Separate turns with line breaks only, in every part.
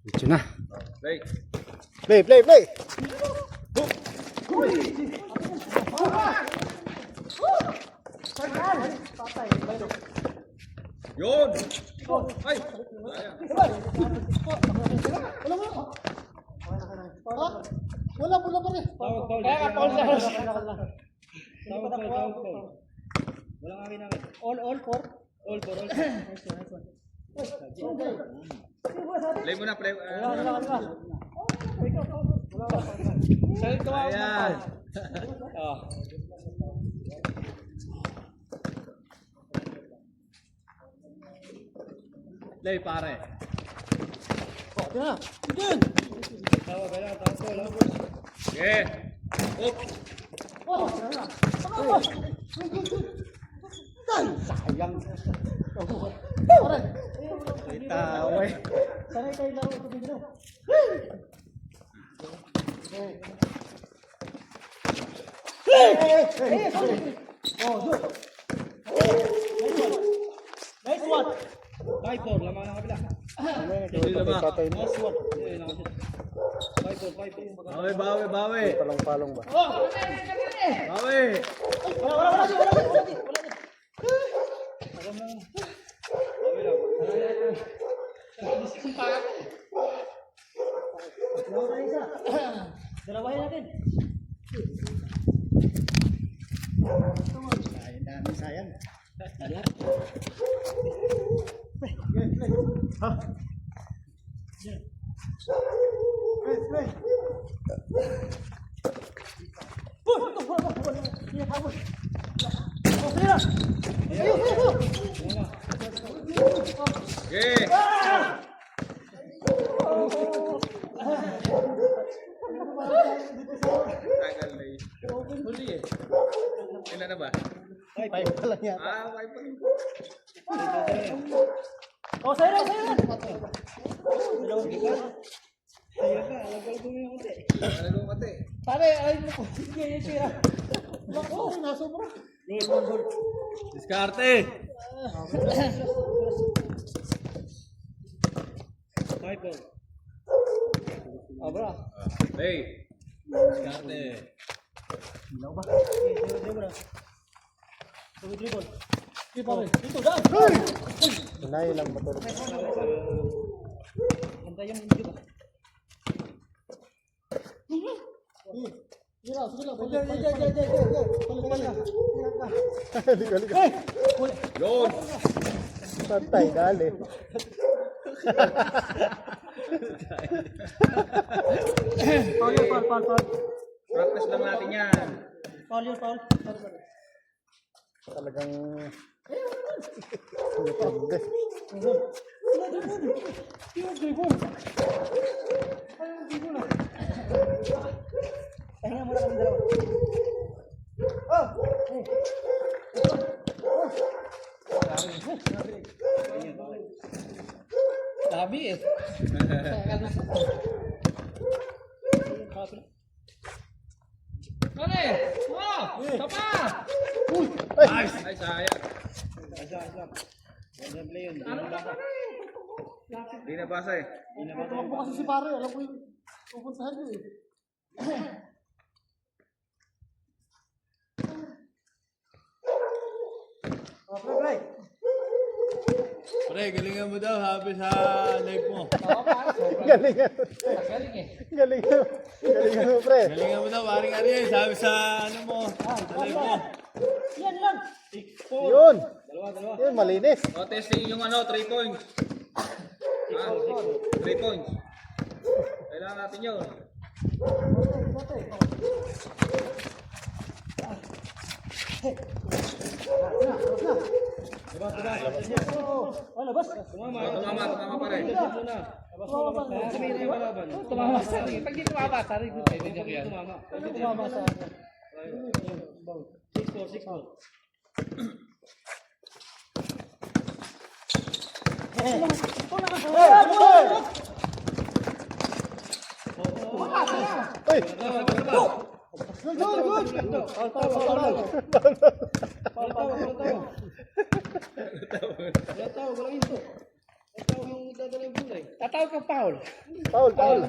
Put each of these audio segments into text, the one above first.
Ito na.
Play.
Play.
Yun! Ay!
Wala pa rin.
Kaya ka Paul siya.
Walang akin na. All four.
Play mo na, play.
Ayan. Play pare.
Okay. Up!
Sayang.
Taway.
Sanay tayo laro ito dito. Nice one. 5-4, lamang ng kabila.
Patay na.
Nice one. 5-4.
Bawi.
Palong ba?
Bawi!
Wala. Dalawahin natin. Sayang.
Okay! Tagal na yun. Huli eh. Ilan na ba?
5 pa lang yan.
5 pa rin.
Sa'yo na.
Ano kate?
Pare, ay mo ko. Sige, tira. Lako, nasobra. Goal.
Diskarte.
5-4. Abra.
Play.
Diskarte.
Ilaw ba? Dribble. Dito, daan.
Unay lang matulog.
Antay yung video ba? Sige lang.
Liga.
Yun!
Patay, dali.
Foul.
Practice lang natin yan.
Foul.
Talagang... Depende.
Pahinga muna kami dalawa.
Dami eh. Pare! Tapa!
Ay, sayang. Hindi na basa eh.
Tumakbo kasi si pare. Alam ko yung pupuntahan ko eh. Pre.
Pre, galingan mo daw. Happy sa live mo.
Galingan.
Galing eh.
Galingan mo, pre.
Galingan mo daw. Paring Ariel. Sabi sa ano mo. Sa live mo.
Yan lang.
Yun. Yun, malinis.
O, testing yung 3 points. 3 points. Kailangan natin yun.
Labas.
Tumama pa rin.
Tumama sa rin. Pag di tumama sa rin.
Tumama sa 6-4.
Uy!
Ikaw ang dadala yung bulay.
Tatawag kang foul.
Foul, foul.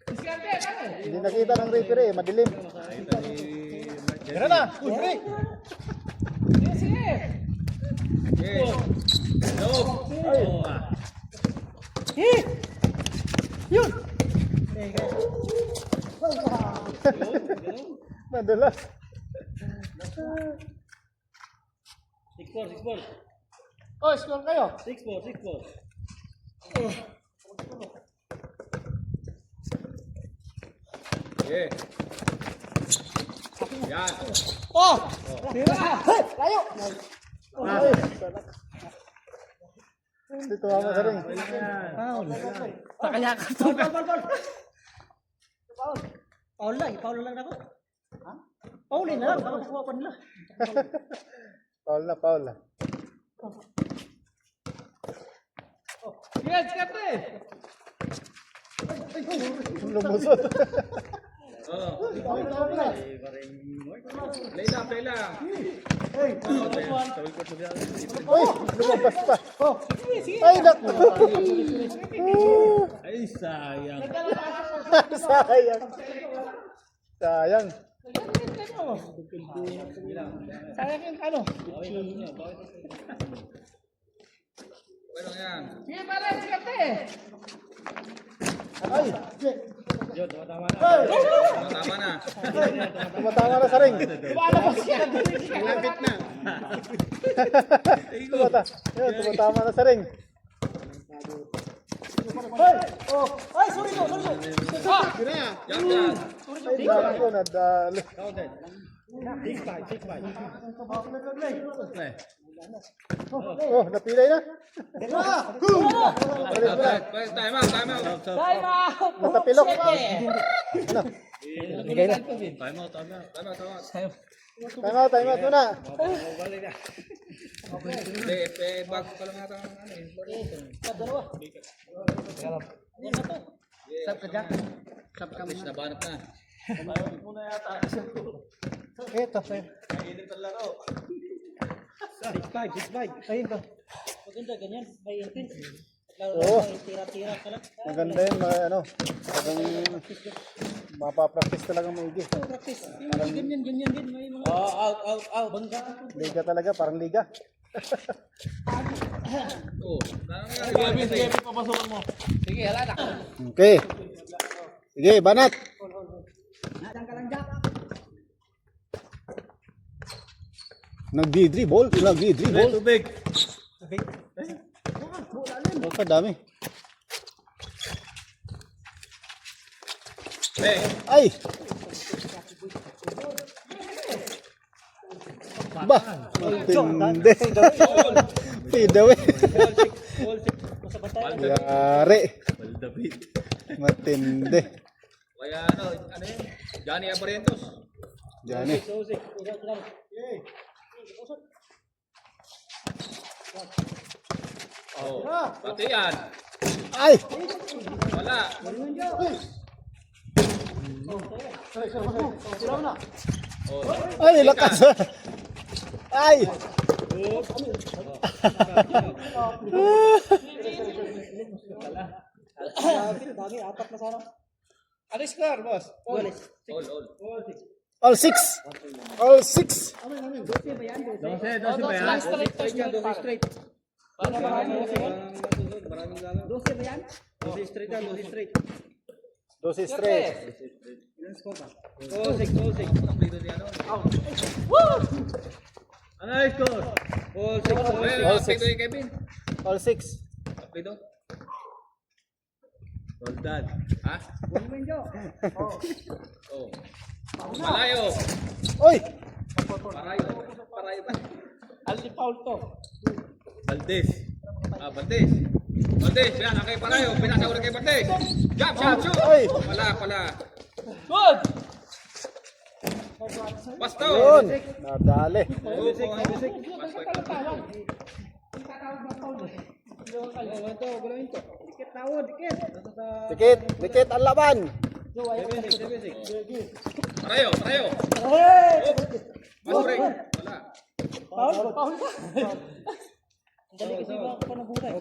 Diskarte, kami.
Hindi nakita ng referee, madilim.
Nakita ni Mark
Gana na. Uy, break.
Sige, sige.
Okay. Loob.
Ay.
Oh, ah.
Eh! Yun!
Nadulas.
6-4, 6-4.
Oh, score kayo.
6-4, 6-4.
Okay. Yan.
Oh! Tira! Layo!
Ay. Dito ako sa ring.
Foul. Pakaya ka to. Foul. Foul lang. Foul lang ako. Ha? Foulin na lang. Baka makuha pa nila.
Foul na, foul na.
Yes, kapte!
Lumusot.
Oh. Play lang, play lang.
Uy, lumabas pa.
Sige, sige.
Ay, naku.
Ay, sayang.
Sayang. Sayang.
Sayang yung ano.
Okay lang yan.
Sige, pare, kapte!
Ay,
Yun, tama na.
Tama na.
tumatama na sa ring.
Lumalabas yan.
Lapit na.
Tumatama na sa ring.
Ay, sorry ko, sorry ko.
Tira.
Yan, yan.
Ay, naku, nadali.
Counted. 6-5, 6-5.
Okay.
Oh, napilay na.
Time out, time out.
Time out!
Natapilok. Ano?
Bigay na.
Time out, time out. Time out, time out.
Time out muna.
Hindi, bago pa lang natin ang ano eh.
Sab ka dyan.
Sab ka muna. Nabanap na.
Ito, sa'yo.
6-5, 6-5.
Ayun to.
Maganda, ganyan. May intent.
Oo.
Tira-tira ka lang.
Maganda yun, ano. Talagang mapapractice talagang maigi.
Practice. Yung ganyan, ganyan din. May mga... Bangga.
Liga talaga, parang liga.
Oh, parang yan.
Sige, hala na.
Okay. Sige, banat.
Nadang ka lang dyan.
Nagdi-dribble. Nagdi-dribble.
Tubig.
Oh, kadami.
Hey.
Ay! Ba! Matindi. Pidaw eh. Yari.
Baldapit.
Matindi.
Kaya ano yun? Johnny Abarientos.
Diyan eh.
Oh, pati yan.
Ay!
Wala. Oh,
Ay, lakas! Ay!
Dami, apat na sana. Ano score, boss?
all.
All six! All six!
12 ba yan?
Straight yan, 12 straight.
Maraming
lalo.
12 ba yan?
12 straight yan, 12 straight.
12 straight.
Ilan score ba? 12, 12.
Complete di ano? Ano yung score?
12, 6.
All
Complete
six.
ni Kevin.
All six.
Complete. Well done. Ha? Oh. Malayo.
Oy!
Parayo ba?
Ali Paul to.
Valdez. Valdez. Valdez, yan, kay Parayo. Pinasa ulit kay Valdez. Jump, shot, shoot.
Ay!
Pala.
Good!
Basto.
Yun! Nadali.
Dikit tawad, dikit.
Dikit! Dikit ang laban!
Parayo.
Hey!
Mas break. Wala.
Paul, Paul ka. Ang dali kasi ba ako nabuhay.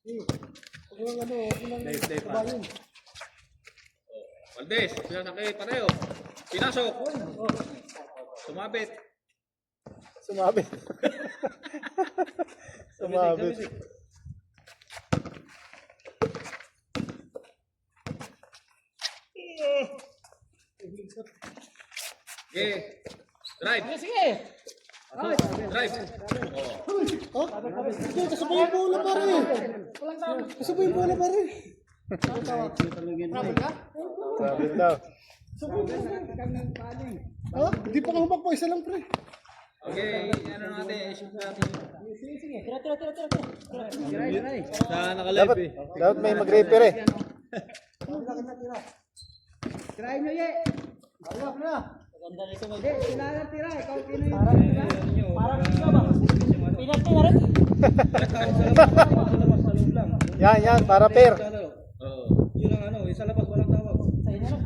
Huwag ano,
Dave, paano? Valdez, pinasakay pareho. Pinasok. Sumabit.
Sumabit. Sumabit.
Okay. Drive.
Sige!
Drive. Oh.
Hindi, kasabay yung bola pare. Kasabay yung bola pare. Sabi daw. Ha? Hindi pa ka humakbo, isa lang pre.
Okay, ano natin, isip natin.
Sige, tira.
Sa naka-live
Dapat,
eh.
dapat may mag-repair eh.
Tirahin nyo, ye! Ayok na! Maganda nito mag- sila na tira, ikaw tino yung tira. Parang isa ba? Pinati na rin.
Yan, para pair.
Oo.
Yun ang ano, isa labas, walang tawag.
Sa'yo na lang.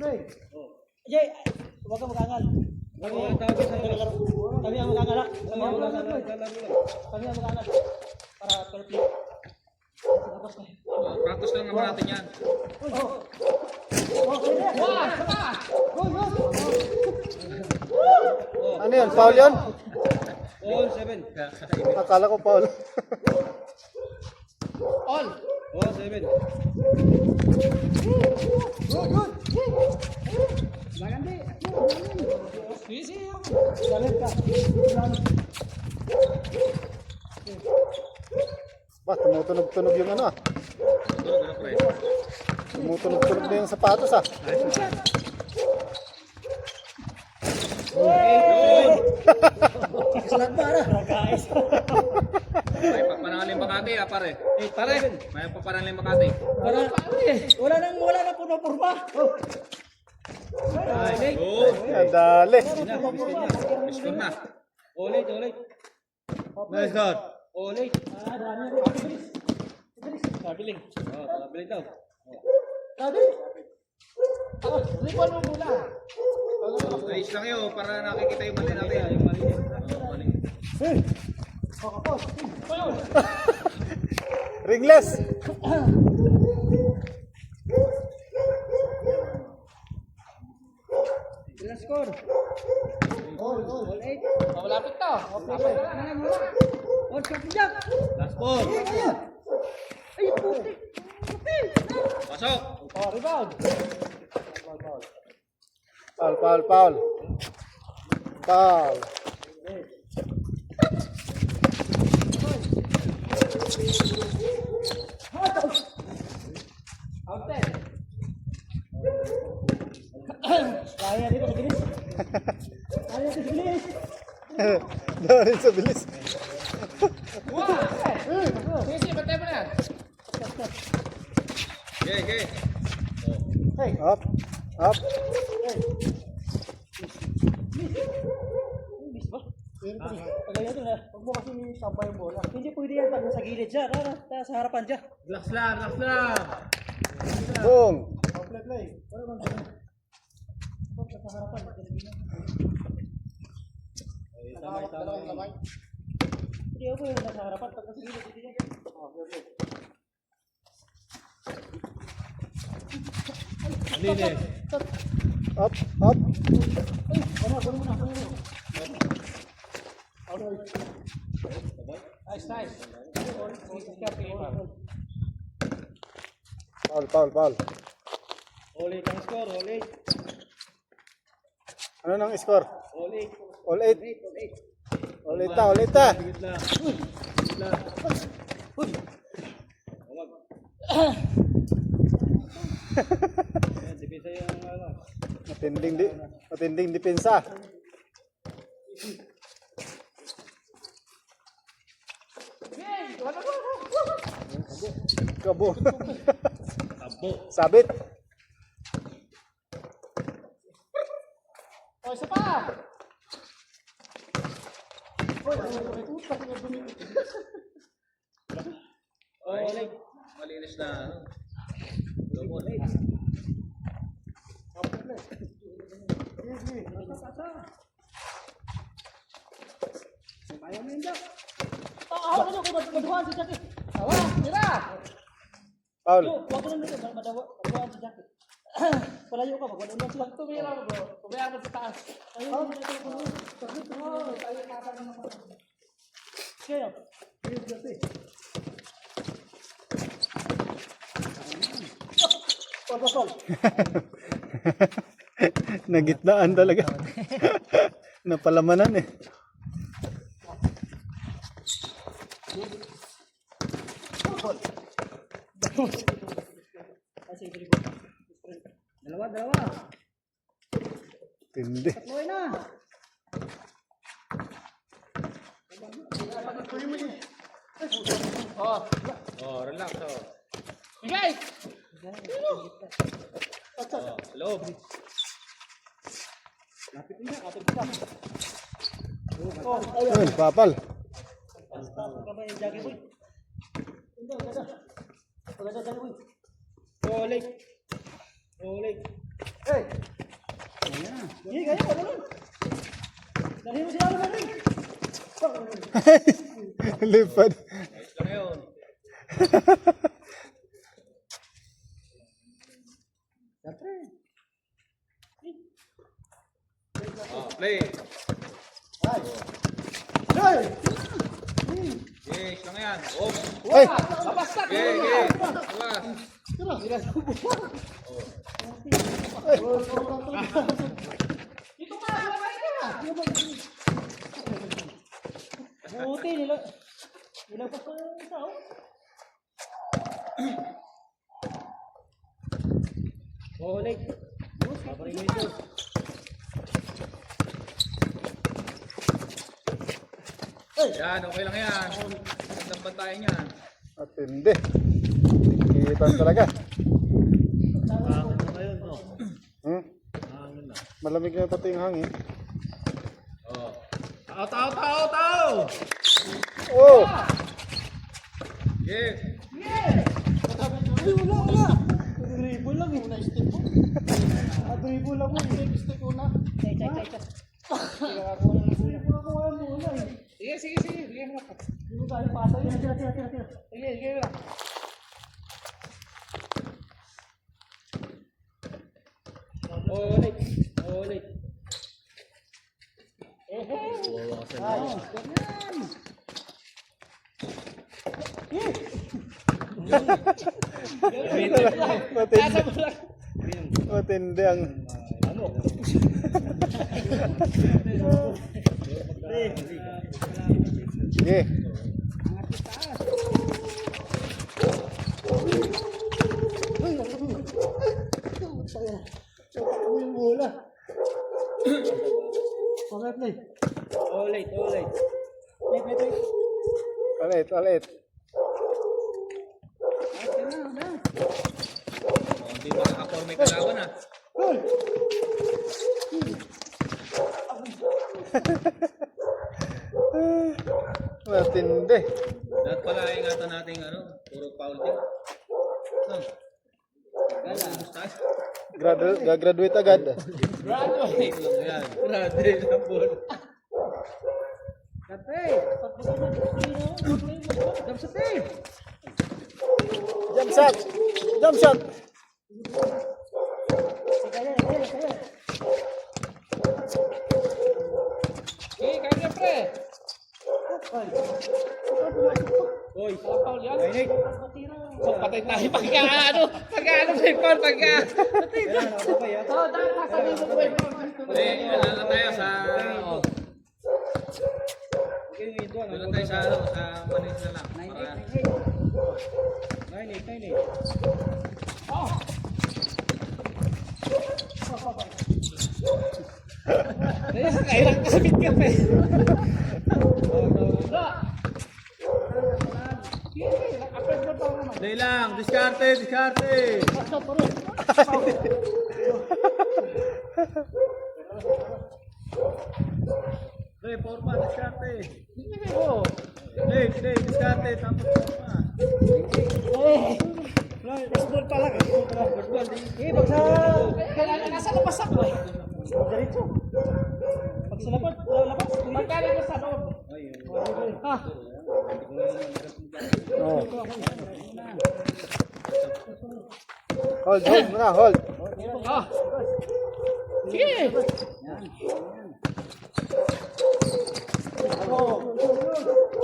Play.
Jay, huwag kang mag-angal.
Walang tawag sa laro.
Kami ang mag-angal.
Kami ang lalaro lang.
Kami ang mag-angal. Para perfect. Tapos na.
Practice lang naman natin yan.
Ano yun? Foul yun?
All 7.
Akala ko foul.
All.
All 7.
Magandi. Easy. Galit ka.
Ba, tumutunog-tunog yung ano ah.
Tulog na pre.
Tumutunog-tunog na yung sapatos ah.
Salat para. Guys.
May papanalin Makati ah pare.
Pare.
May papanalin Makati.
Wala nang puno porma.
Oh,
Yan, dali.
score na.
Ulit. Nice shot. Ulit.
Kabiling.
Pabiling daw.
Sabi? Ripon mo mula.
Ayos lang yun para nakikita yung mali natin.
Yung mali.
Mali.
Kakapos.
Ringless.
Ilan score? All 8. Malapit to. Okay. All shot jack.
Last ball.
Ay, puti.
Pasok.
Oh, rebound.
Foul. Foul.
Out 10. Kaya dito sa bilis.
Dahil sa bilis.
Sige, patay mo na.
Okay.
Up.
Miss ba? Pagaya ito na. Huwag mo kasi sabay yung bola. Hindi pwede yan pag nasa gilid siya. Sa harapan siya.
Relax lang.
Boom.
Play. Wala bang ganun? Sa harapan.
Lamay.
Hindi ako yung nasa harapan. Pag nasa gilid, hindi yan.
Linis.
Up.
Kunin mo na. Nice.
Foul.
Ulit ang score. Ulit.
Ano nang score?
Ulit.
All 8. Ulit ta.
Higit lang. Ayan, dipisa yung ano.
Matinding depensa. Kabo. Sabit.
O, isa pa!
Ulit.
Malinis na.
Ayaw mo yun, Jack. Ako na, kung maduhan si Jack eh. Awa, tira!
Foul.
Yo, wag mo na nito, maduhan si Jack eh. Palayo ka, magwala mo sila. Tumira mo bro. Tumira mo sa taas. Ayaw mo na ito. Ayaw mata naman ako. Kaya, ayun Jack eh. Pol.
Nagitnaan talaga. Napalamanan eh.
Dalawa.
Tindi.
Tuloy na.
Oh, relax. Oh.
Guys!
Oh, loob.
Ayun, papal.
Kamay yung jacket boy. Ganda. Ganda dyan boy. Oleg. Hey! Hindi, kaya ka naman. Dali mo sila naman rin.
Lipad.
Ayos lang yun. Oh, play. Yes, lang yan. Oh,
Ay!
yeah. Labas.
Dito ka, lumabay ka. Buti, nilabas ko yung isa, oh. Oleg. Paparin mo ito.
Yan, okay lang yan. Magandang bantayan yan.
At hindi. Kikitan talaga. Hmm? Malamig na pati yung hangin.
Oh.
Tao!
Oh!
Yeah.
Wala. Dribble lang eh. Na-step mo. Dribble lang mo. Step mo na. Chay. Sige. Bigyan mo na. Hindi tayo patay. Tira. Sige na. Oleg.
Matindi ang... Sige.
Yung bola. Play. Oleg. Play.
Ulit.
Oh, hindi makakaporme kalaban ah.
Matindi.
Dapat pala ingatan natin puro foul din.
Gagraduate agad.
Graduate lang yan. Graduate lang po.
Jump shot.
Kaya pre.
Hoy,
Paul yan.
so patay tayo pagka may foul pagka.
Dapat sasabihin mo po.
Wala na tayo sa wala tayo sa manis na lang. Para
9-8. Oh!
Kailang kasabit ka pa eh.
Play lang, diskarte. Play, forma, diskarte. Play, diskarte, tapos forma.
Baseball pa lang. Kailangan nasa labas ako eh. Diretso. Pag sa labas, labas. Magkali ka sa loob.
Oh. Hold muna, hold.
Sige.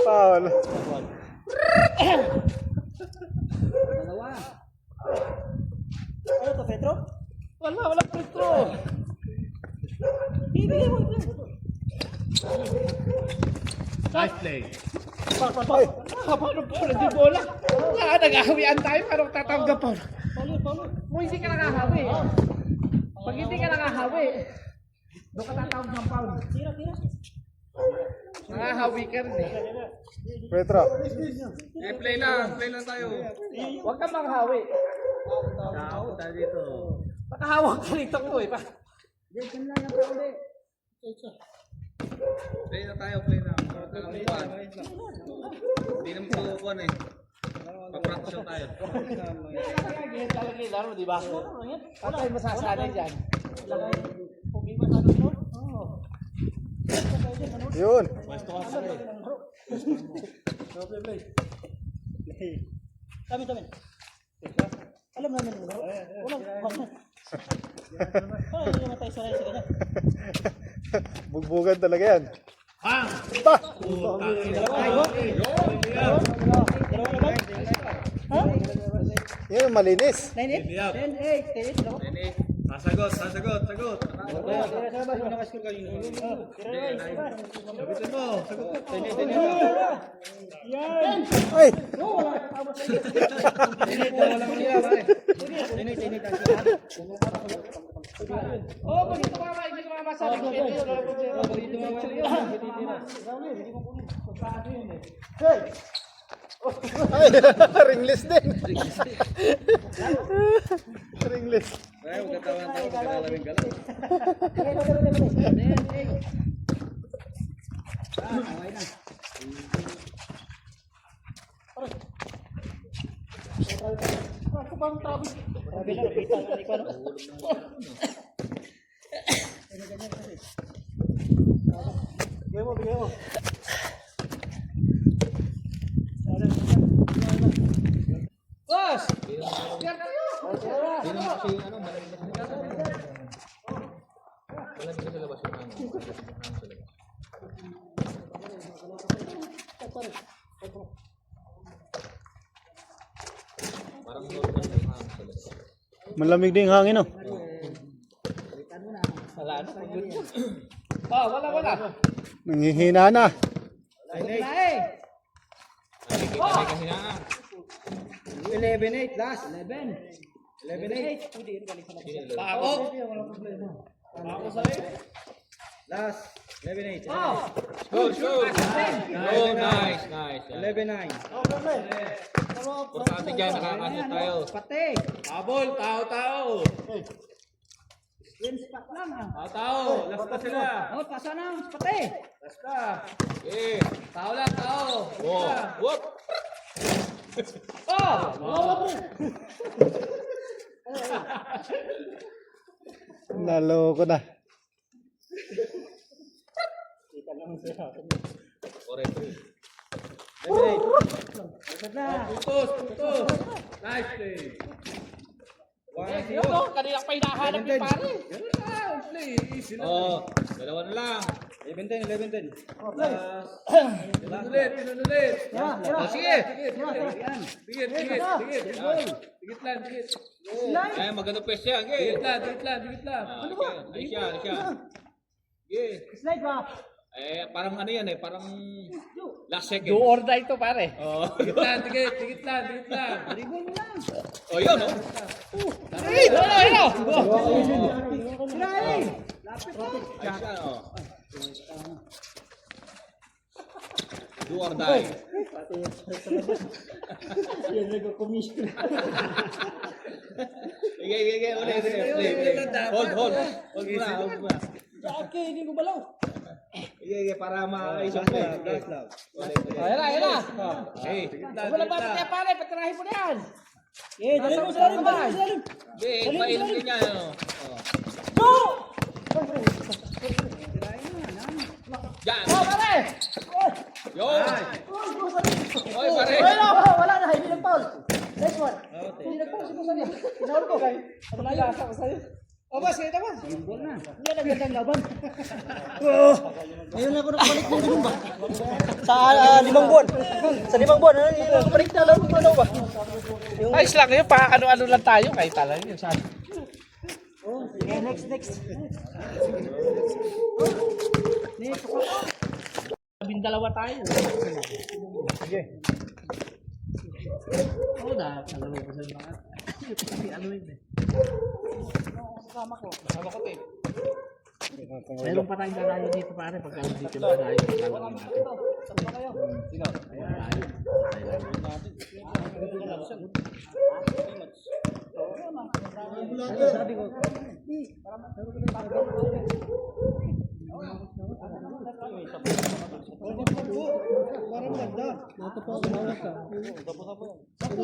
Foul.
Ano to, Petro? Wala Petro. Hindi mo.
Nice play.
Ay,
Paano po? Hindi bola. Wala, nag-ahawian tayo. Parang tatanggap pa. Kung hindi ka nakahawi. Pag hindi ka nakahawi, doon ka tatawag ng foul. Tira. Nakahawi ka rin eh.
Petro.
Play lang tayo.
Huwag ka manghawi.
Tao tayo dito.
Nakahawak ka rito ko eh.
Play na tayo. Hindi naman kukuhan eh. Pa-practice lang tayo.
Ganyan talaga yung laro, di ba? Wala tayong masasanay dyan. Pugi masyado no? Oo.
Yun.
Dami. Alam namin yung laro. Walang bangin. Hindi naman tayo sanay sa ganyan.
Bugbugan talaga yan.
Bang!
Pa!
Ha?
Yan ang malinis.
9-8? 10-8. 10-8.
Sasagot. Sagutin mo.
Yan!
Ay!
Oh, pag ito ka hindi ko masabi.
Ay! Ringless din. Ringless.
Ay, huwag katawan tayo. Pagkakalaming galaw.
Ako bang traffic? Grabe lang, kita na ikaw. Bigay mo. Boss! Yan kayo!
Malamig din yung hangin, oh.
Wala.
Nanghihina na.
Wala eh. 11-8 last. 11-8.
Ako sa'yo.
Last. 11-8.
Score. Oh, nice.
11-9.
Importante dyan, nakakasot tayo.
Pati.
Habol, tao.
Win spot lang ah.
Tao. Last na sila.
Oh, pasa na. Pati.
Last ka.
Okay.
Tao lang, tao.
Whoop.
Oh!
Naloko na.
Putos. Nice play.
Yun to, kanina pa hinahanap yung pare.
Ganun lang. Play. Easy lang.
Oh, dalawa na lang.
11-10.
Ulit.
Oh, sige.
Dikit lang.
Ay, maganda pwes yan. Okay.
Dikit lang.
Ay siya. Okay.
Slide ba?
Parang ano yan eh, parang last second.
Do or die to pare.
Oh,
Dikit lang.
oh yun oh.
Sirain!
Ay siya oh. Do or die.
Yan nag-commission.
Sige, ulit. Hold muna.
Jackie, hindi ko balaw.
Sige, para maayos ang play.
Ayan na.
Okay.
Wala ba ito kaya pare? Patirahin mo na yan. Dali mo sa lalim.
Hindi, mainit din yan ano.
Go!
Yan.
Oh, pare!
Yun! Oy, pare!
Wala na, hindi nag-foul. Next one. Hindi nag-foul si Boss Ariel. Tinawag ko. Ano na yun? O boss, kaya naman. Yan ang gandang laban. Ngayon lang ako nakabalik ng ganun ba? Sa 5 buwan. Sa 5 buwan, nakabalik na lang ko ba?
Ayos lang yun, pa ano-ano lang tayo. Kahit talaga yun. Sabi.
Okay, next. Next.
Dalawa tayo.
Sige.
Oo na, dalawa ko sa mga. Ano yun eh.
Kasama ko.
Sama ko, Tim.
Meron pa tayong dalayo dito pare. Pagka dito na dalayo. Dalawa natin.
Sama kayo.
Sino?
Sabi ko.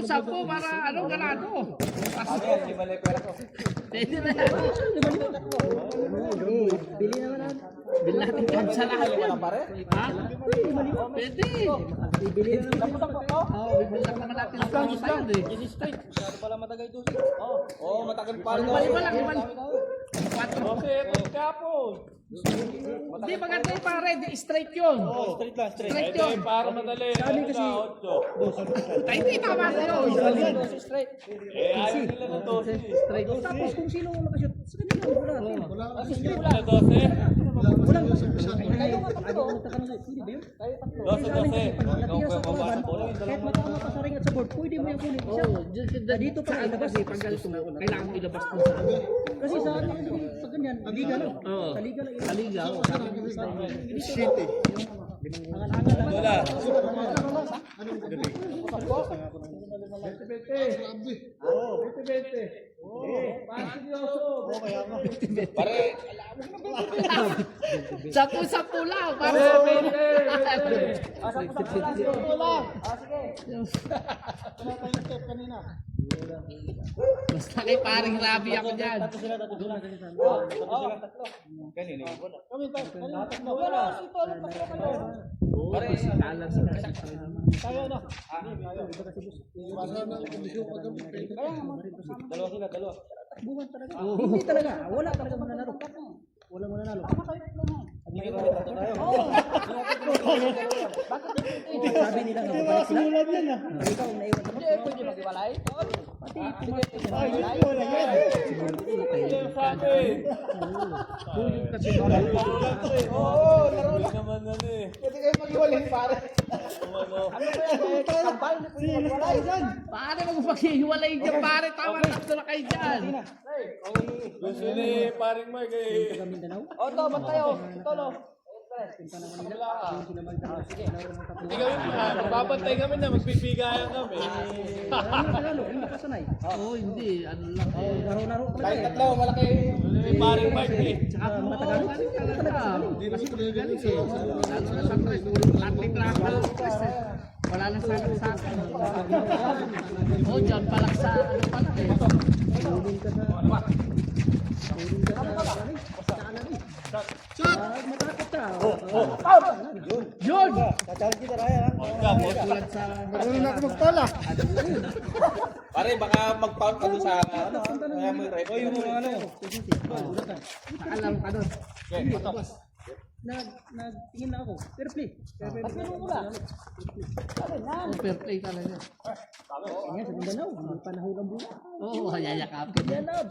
Sapo para ano ganado.
Libalay pera ko.
Pwede na yan.
Bili naman natin.
Bill natin yan sa lahat yan. Ha? Pwede.
Bibili naman natin.
Oo, bibili lang naman natin sa mga tayo eh.
Oo, matagal pa rin.
Lima lang, lima. 4. Hindi maganda yung pare, di straight yun.
Straight lang, straight.
Straight yun.
Para madali.
Sa amin kasi,
Ay, hindi tama na yun.
straight.
Ayaw nila ng 12.
Straight.
Tapos kung sino ang makashoot, sa kanila wala.
Wala 12.
Walang kayo nga tatlo. Pwede ba yun? Kayo tatlo. Sa amin kasi, pag natira sa kulaban, kahit matama ka sa ring at sa board, pwede mo yung kunin.
Oo,
Dito pa
sa
ilabas.
kasi pag ganito, kailangan mo ilabas mo sa ano.
Kasi sa atin kasi pag ganyan, liga lang.
Oo.
Sa liga lang.
Sa liga, oo.
Wala.
Pare,
Sapu-sapu lang. Para basta kay paring labi ako dyan.
kanina yun.
Oo, kasi kalang sila.
Dalawa.
Buwan talaga. Hindi talaga. Wala talaga mananalo. Wala mananalo. Sabi nila nga babalik sila. Ikaw ang naiwan mo. Pwede maghiwalay? Pati pumatay.
Huyog kasi
Naman na eh.
pare mag-paghihiwalay dyan pare. Tama na na kayo dyan.
Gusto ni paring Mike eh.
Oto, bantayo. Tolo.
Hindi kami babantay kami na magbibigayan kami.
Hindi ka sanay.
Oo, hindi. Ano lang.
Laro-laro talaga.
Kahit tatlo, malaki.
Ni paring Mike eh.
Tsaka matagal talaga. Kasi magaling eh. Lalo na sa press. Ating lang pala sa press eh. Wala lang sa akin. Oo, dyan palak sa ano pala eh.
Matakot ka.
Yun!
Kachallenge kita raya.
Tulad sa...
Pare, baka mag-pound ka doon sa kaya mo yung rep. O yung ano.
Alam ka doon.
Hindi, boss. Nagtingin na ako. Fair play.
Fair play talaga.
Ayan, sa Mindanao. Hindi pa nahugang buka.
Oo, yayakapin.
Mindanao.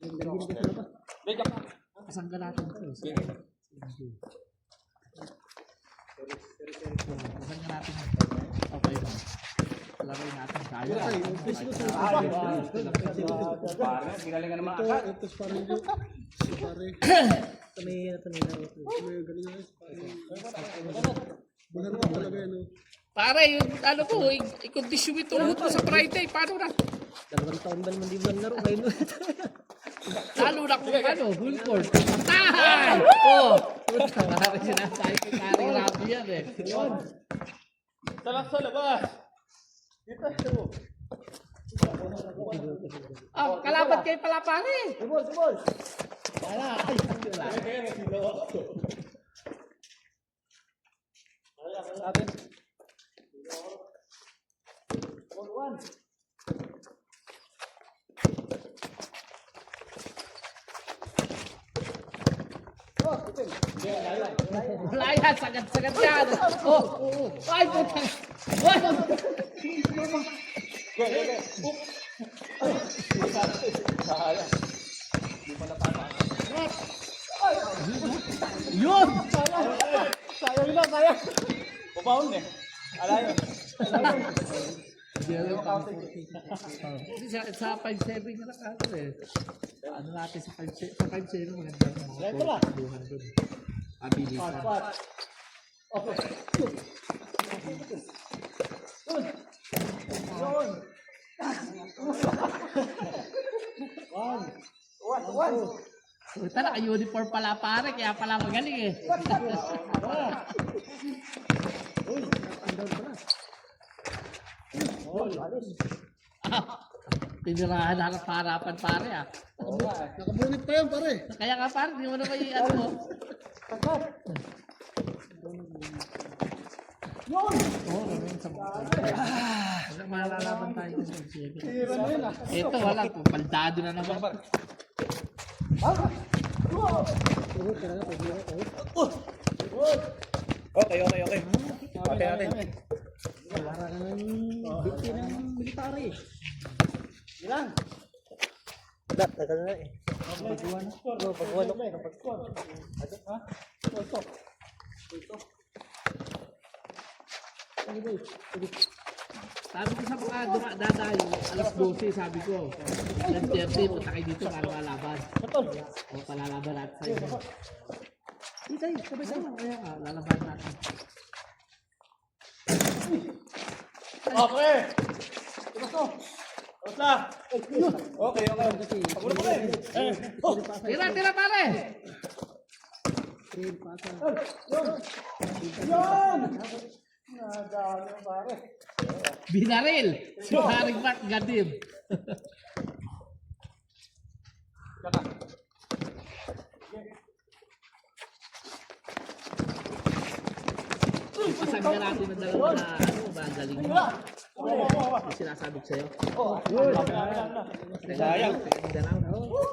Ganda din sa labas.
Kasang ka natin. Kasang ka natin. Okay ba? Laro natin. Kaya.
Pare, ginalingan naman agad.
Pare, yung ano ko, i-condition ito mo sa Friday. Paano na?
2 taon ba naman di ba laro ngayon?
Lalo na kung ano, full court. Tahan! Oo! Puta, marami sinasabi ko karing rabi yan eh.
Talak sa labas.
Oh, kalaban kayo pala pare.
Subol!
Wala. Ay, wala. Wala yan, sagad-sagad yan. Oh, ay, putang. Yun!
Sayang na, sayang. Bumaon eh. Alayo.
Hindi sa 5-7 na nakakal eh. Ano natin sa 5-7 maganda.
Ito lang.
Abilisan.
Okay. One.
Puta, naka-uniform pala pare, kaya pala magaling eh. Tinirahan na ng parapan pare ah.
Nakabunit pa yan, pare.
Kaya nga pare, di mo na may ano mo. Oo, naman sa mga. Wala, malalaban tayo.
Tira na yun ah.
Ito wala, baldado na naman.
Okay. Okay natin.
Binti ng military.
Ilan?
Tagal na eh. Pagwalo.
Sabi ko sa mga dadayo, alas 12 sabi ko. 10:30, punta kayo dito para malaban. O palalaban natin sa inyo. Hindi tayo, sabay-sabay. Kaya nga, lalaban natin.
Okay. Tapos na. Okay. Pagwala pa rin.
Tira pare!
Yan! Nadami ang pare.
Binaril! Si Paring Mark Gadim. Ipasag ka natin ng dalawa na magaling mo. Yung sinasabi ko sa'yo.
Sayang.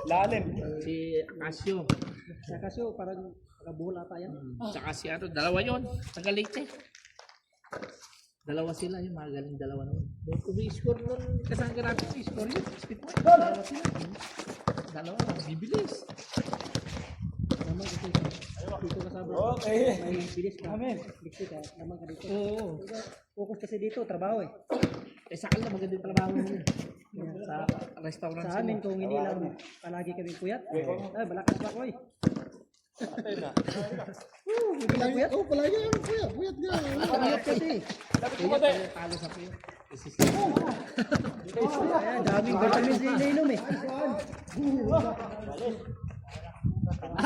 Lalim.
Si Casio.
Sa kaso, parang nakabuhol ata yan.
Tsaka si ano, dalawa yun. Tagalite. Dalawa sila yung magaling dalawa nun. Kung i-score nun, kasama natin i-score yun. Speed point. Dalawa sila. Dalawa, bibilis.
Naman kasi dito kasama.
Okay.
May bilis ka. Dito ka. Naman ka dito.
Oo.
Focus kasi dito, trabaho eh.
Eh sa kanila magandang trabaho mo yun. Sa restaurant
Sa amin, kung hindi lang palagi kami puyat. Ay, balakas pa ko eh. Hindi lang puyat.
Oh, palagi ang puyat. Puyat nga.
Puyat kasi.
Talo sa piyo.
Kaya daming vitamins na ininom eh.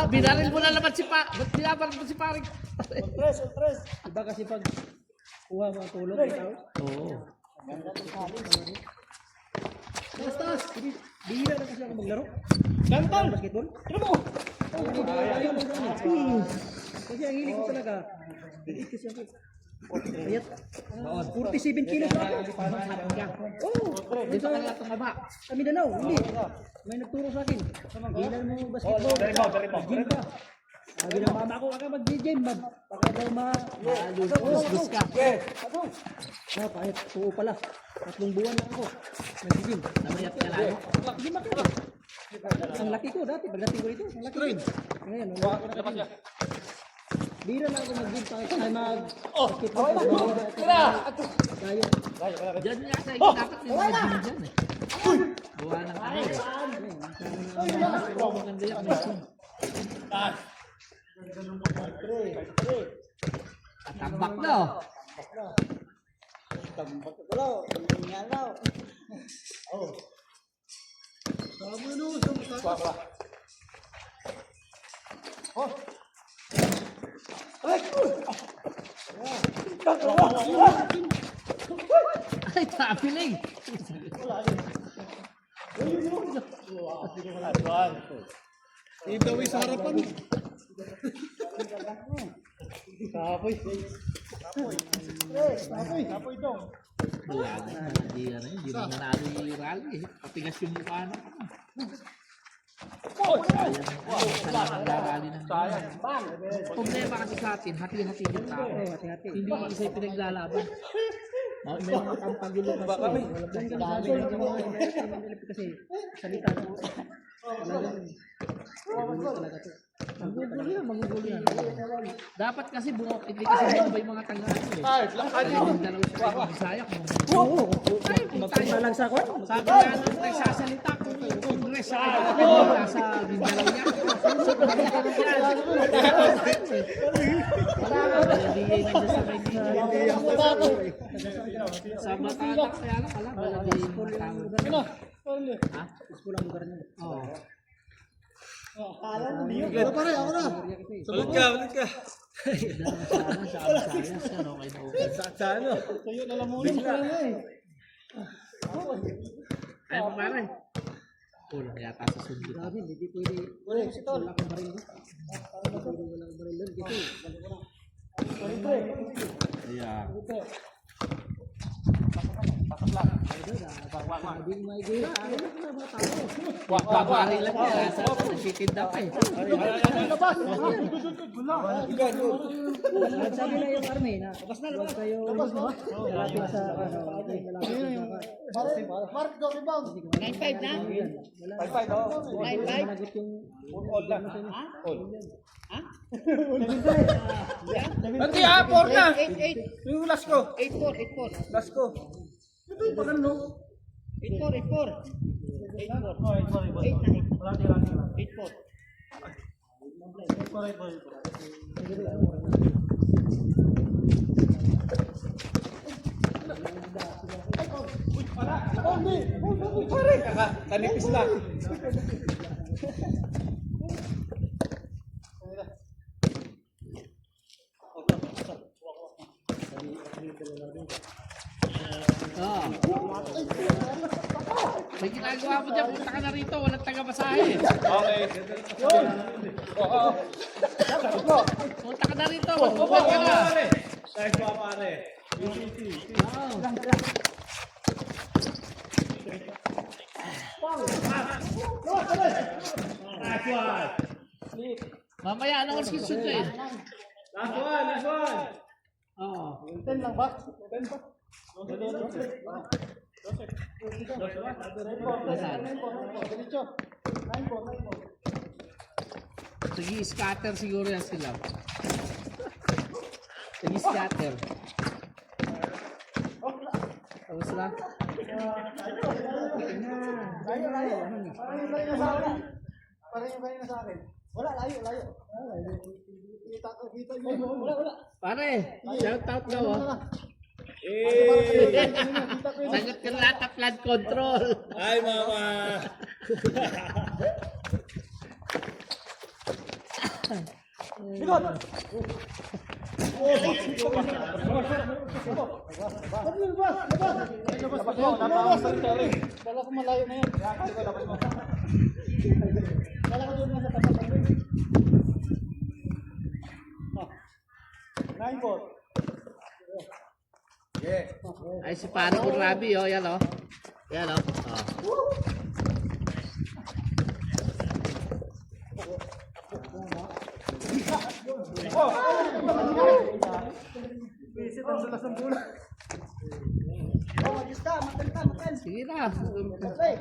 Binaril mo na naman si ba't binabaril mo si Paring?
Stress.
Iba kasi pag kuha mo ang tulog ng tao.
Oo.
Taas. Bihira na kasi ako maglaro.
Gantal.
Basketball.
Tira mo.
Kasi ang hilig ko talaga. Hindi kasi ako. Ayat. 47 kilos ako. Oo.
Dito ka nila tumaba.
Kami Danau. Hindi. May nagturo sa akin. Ilan mo basketball. Gym pa. Sabi ng mama ko, "Aka mag-gym, baka daw
Lus ka.
kahit tuo pala. 3 buwan lang ako. Nag-gym.
Namayat ka lang.
Gym ako. Ang laki ko dati, pagdating ko dito, ang laki. Ngayon, ang laki ko na. Bira lang ako mag-gym ay mag-basketball. Diet.
Diyan nga sa inyo dapat may mga gym dyan eh. Buwa ng ano eh. Maganda yung may gym. Tambak na. Ay, tapiling.
Idawi sa harapan.
Kapoy.
Tapoy dong.
Wala na, hindi na nanalo yung rally. Patigas yung mukha na. Sayang ang rally ng problema kasi sa atin, hati-hati yung tao. Hindi isa yung pinaglalaban. May mga kampagulo kasi.
Kasi salita mo. Magugulo yan.
Dapat kasi hindi kasi bumabay mga tagaan eh. Ay, yung dalaw sa mga Bisaya.
Magpapalag sa ako.
Sabi nga nung nagsasalita kung Congress sa nasa Mindanao niya. So, magkakaroon yan. Wala nga. Baladiyan nandiyan sa Maynila. Sa Batangas kaya lang pala. Baladiyan yung mga tao. Ha?
Pulang lugar niya.
Oo.
Pero pare, ako na.
Ulit ka.
Sa Visayas yan, okay na okay.
Sa ano?
Tuyo na lang muna.
Ay, pare. Kulang yata sa sundo.
Grabe, hindi pwede. Wala kang baril doon. Wala kang baril doon. Kasi,
Kaya.
hindi may gira. Ano na mga tao?
Babari lang yan. Nasitinda pa eh.
Sabi na yung army na, huwag kayo, lalaki sa,
Mark, go rebound.
9-5 na?
5-5, oh.
9-5?
managot yung,
All lang.
Hindi, 4 na.
8-8.
Yung last ko.
8-4.
Last ko.
8-4. 8-4. 8-4.
Kanipis lang.
Oo. May ginagawa mo dyan, punta ka na rito, walang taga-basahe.
Okay.
Punta ka na rito, magpupad ka na.
Nice pa pare. Nice one.
Mamaya, anong oras kisunod ko eh?
Last one.
Oo.
10 lang ba? 10 ba?
Nasaan?
Diretso. 9-4.
Sige, scatter siguro yan sila. Sige, scatter. Tapos lang.
Parang yung kanina sa akin. Wala, layo. Kita mo. Wala.
Pare, shout out daw oh. Sagot ka lahat ng flood control.
Ay, mama.
Kala ko malayo na yun. Kala ko doon na sa tapat ng rin. 9-4.
Ay, si pare ko Rabi oh, yan oh. Yan oh. Oh.
Visit ang sulas ng bola. Oh, ayos ka. Matal.
Sige na.
Play.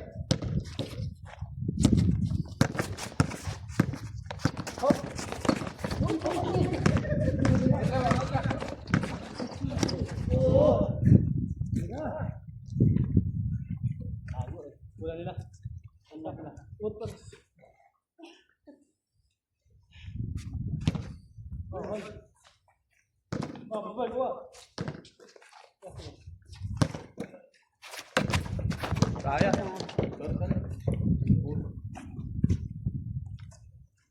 Wala nila. Anda na.
Babay, buwa.
Kaya.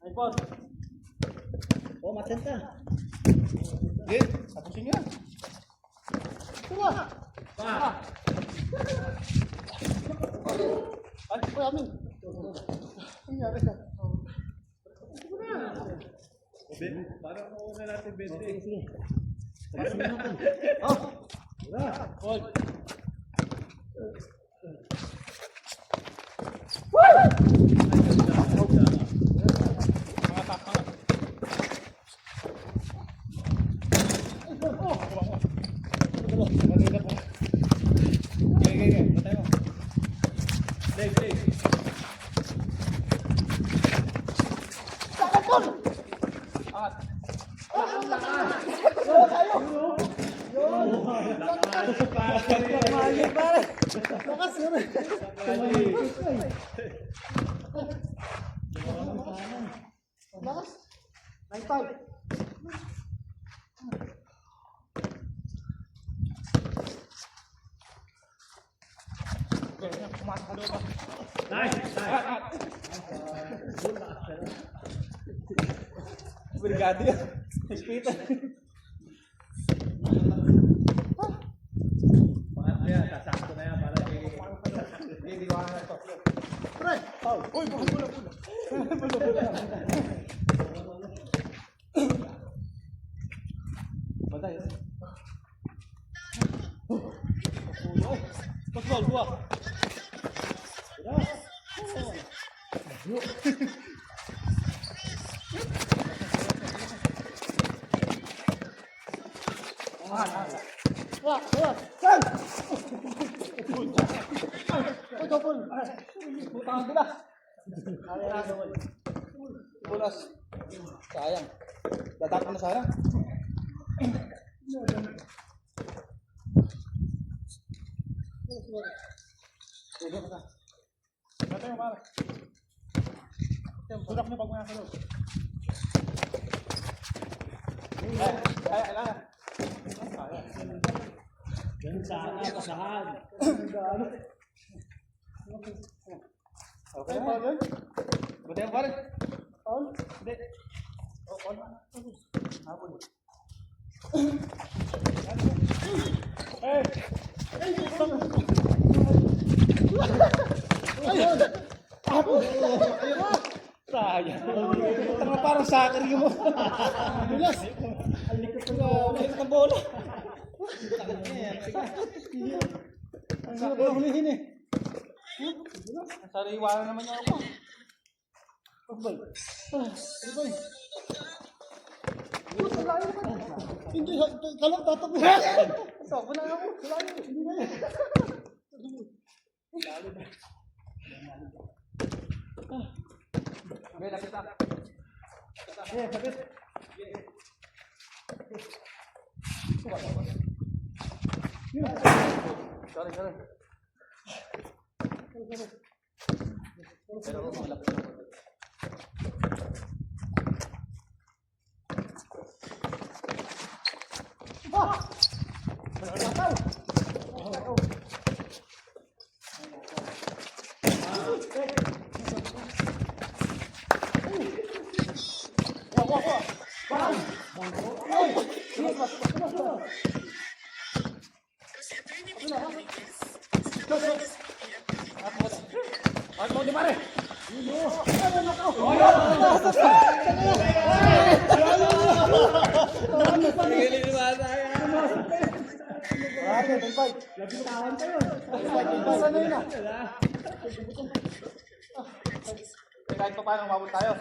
9-4.
oh, matenta.
Sige, tapusin yan. Tira. Ay, amin. Nangyari ka.
Parang mauna natin 20.
Sige. Brigado yan. Ispita. Pasbol, buah. Bulas. Sayang. Datang na sayang. Datang mo para. Sudak niyo pag mga kalog. Ay. Yan sana kasahan. Okay, Paul. Buti ang pare. Paul? Hindi. Oh, Paul. Habol. Eh! Sayang. Tara parang soccer mo. Bilas. Ang likot ng bola. Ang sarap na hulihin eh. Ang sariwa na naman niya ako. Hindi, kalang tatakbo. Wala ako. Hindi na yan. Okay, lapit na. Lapit. Sorry. Pero malapit na. Kahit pa paano umabot tayo.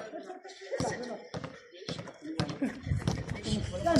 Wala.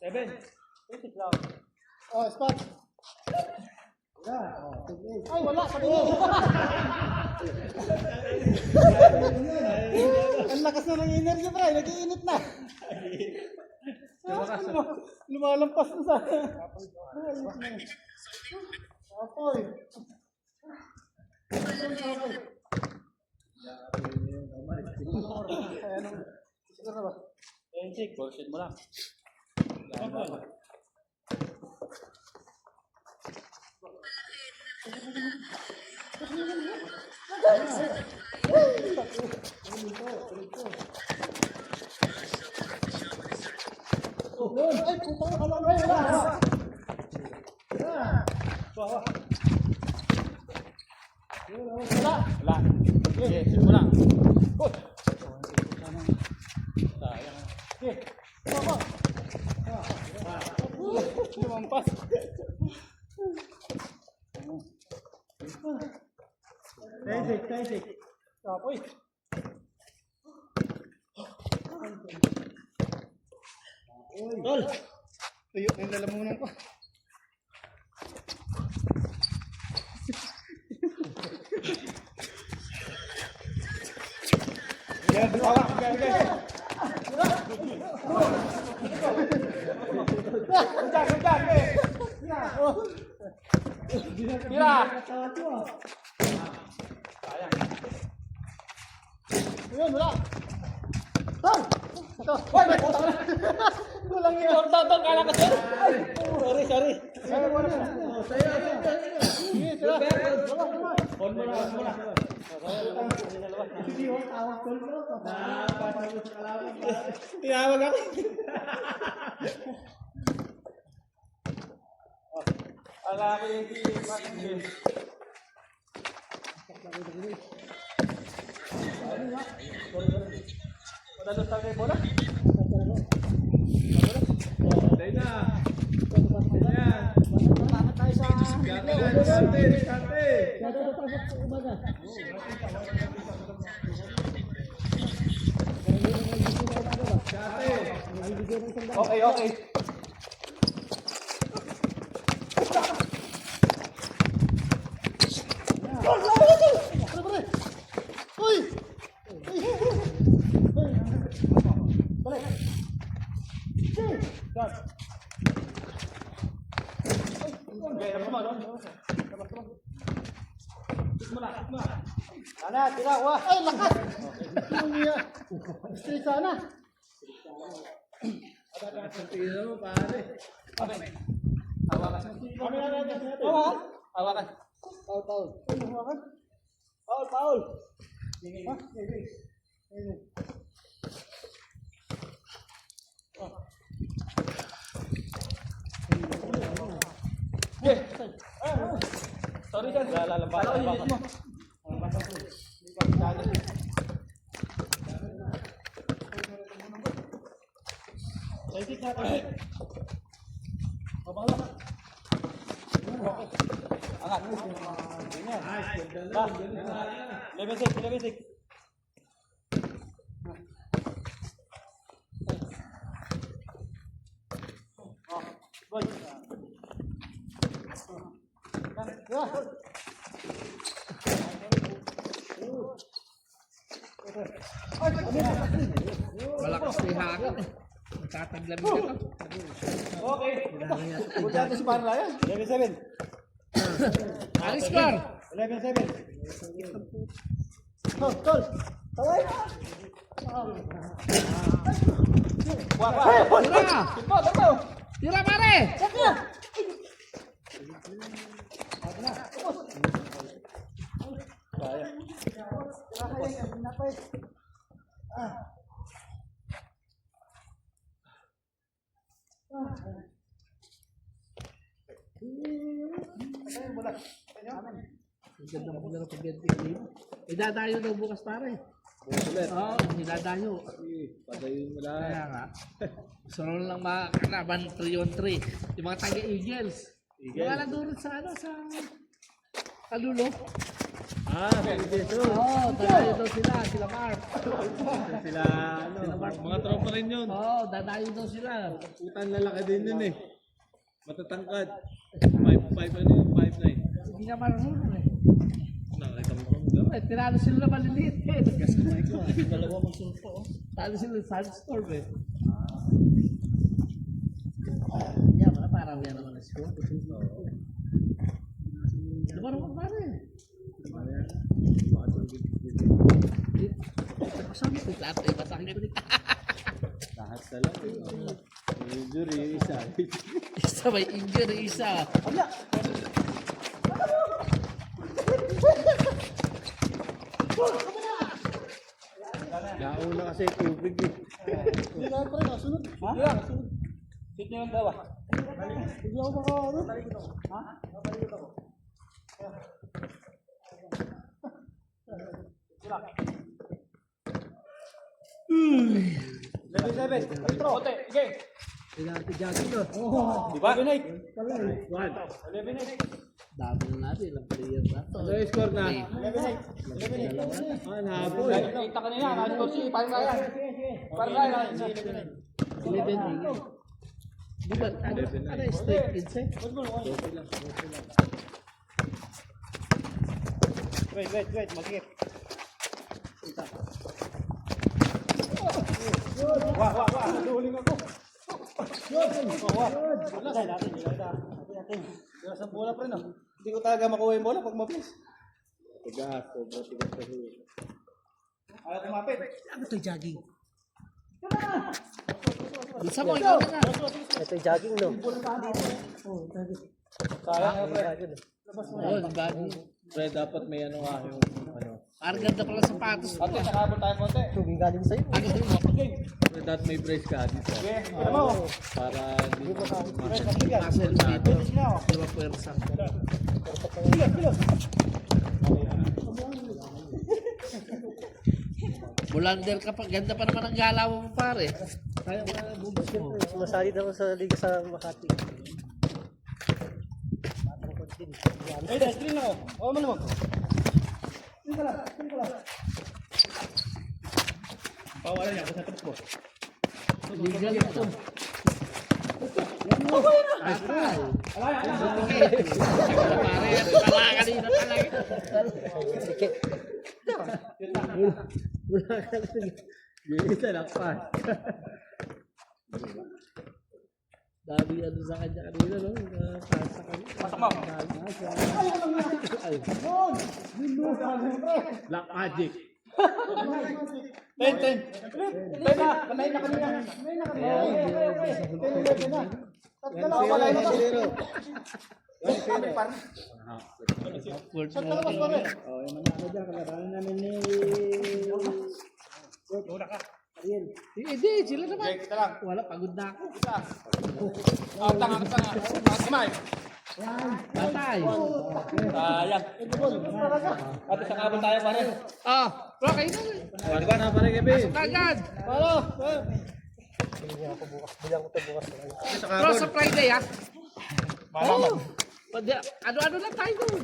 Seven. Oh, spot. Yeah. Ay, wala. Ang lakas na ng energy, pre. Nag-iinit na. Lumalampas na sa... Apoy. Siguro ba?
Bullshit mo lang.
Ay, puto ka lang. Ay, wala.
Wala. Sige, shoot mo lang. Sayang.
Lumampas. Taisik. Apoy. Tol. Tuyo na yung lalamunan ko. Ayun, wala. Tol! Ito. Hoy, may puta ka na. Walang yun. Tol, kala ka sir. Sorry. Sige, sila. On mo na. Tinawag ako. Ala ko yung si Madalos tayo kayo bola?
Tayo na. Ayan.
Bakit tayo sa...
Kante.
Okay. Sana, tira, wah. Ay, lakas! Stay sana.
Tingnan mo, pare.
Hawakan. Paul. Sorry, sir. Lalabas mo. Lebesik.
Malakas na yung hangin eh. Magtataglam ka to.
Okay. Buti natin si Parla yan. 11-7.
Ano score?
11-7. Tol. Taway.
Tira! Tira pare! Ang ganda mo na pag-game. Idadayo daw bukas pare. Oo, idadayo.
Padayin mo lang.
Kaya nga. Gusto lang makakalaban 3-on-3. Yung mga taga-Eagles. Mga nandurot sa sa Kalulo. Oo, dadayo daw sila. Sila Mark.
Mga tropa rin yun.
Oo, dadayo daw sila.
Putan lalaki din yun eh. Matatangkad. 5'9".
Sige, Hindi ka marunong eh.
Nakakita mo kami.
Eh, tinalo sila na maliliit eh.
Dalawa magsunod po.
Talo sila sa Sandstorm eh. Yan, parang yan naman na score. Lumaro ka pare. Kasama ko lahat eh, masakit.
Lahat na lang. Injury, isa.
Isa may injury, isa.
Nauna kasi tubig eh.
Hindi na pa rin, sunod. Ha? Sunod. Sit nyo yung dawa. Hindi ako baka ano? Ha? Napalikot ako. Level 7. Intro. Ote, okay. Diba? 11-8.
Dami na natin, ilang player na to.
Ano yung score na?
11-8.
Ah, nahabol.
Kita ka niya, nasa si Parang Ryan. Parang Ryan.
11. Di ba, ano yung straight kids eh?
Wait, mag-hit. Wah, naduling ako. Wala tayo natin. Wala sa bola pa rin. Hindi ko talaga makuha yung bola pag mabilis.
Tigas, sobrang tigas kasi.
Ayaw kumapit.
Ano ito jogging?
Bisa mo, ikaw na nga.
Ito jogging no?
Sayang nga pre.
Oo, bagay.
Pre, dapat may ano nga yung ano.
Parang ganda pala sapatos.
Ate, nakabot tayo konti.
Tubig galing sa'yo.
Ano yun?
Pre, dapat may brace ka dito.
Okay, kita mo.
Para hindi mo
Muscle dito. Di ba puwersa? Bulander ka pa. Ganda pa naman ang galaw mo pare. Kaya pa bubos mo.
Sumasali naman sa liga sa Makati.
Ay, screen ako. Oo mo naman.
Wala niya ako sa trip ko.
Legal ito. Atay. Pare, pala kanina talaga.
Wala ka lang. Yung isa lang pa.
Dami ano sa kanya kanina, no? Nakasa kanya.
Pasok mo.
Ay,
Black Magic.
10. Na. Kamay na kanina. Kamay na kanina. 10 na. Tatlo wala na.
awkward
Sa
mo.
talabas pa rin.
Oh, yung mga ako dyan, kalaranan namin ni...
Hindi, sila naman.
Okay, kita lang.
Wala, pagod na ako.
Tanga. Kamay.
Batay.
Sayang. Ate, sa kabon tayo pare.
Ah, bro, kayo na.
Di ba na pare Kevin?
Agad.
Palo.
Bilang ko ito bukas.
Bro, sa Friday, ha? Oo. Ano lang tayo doon.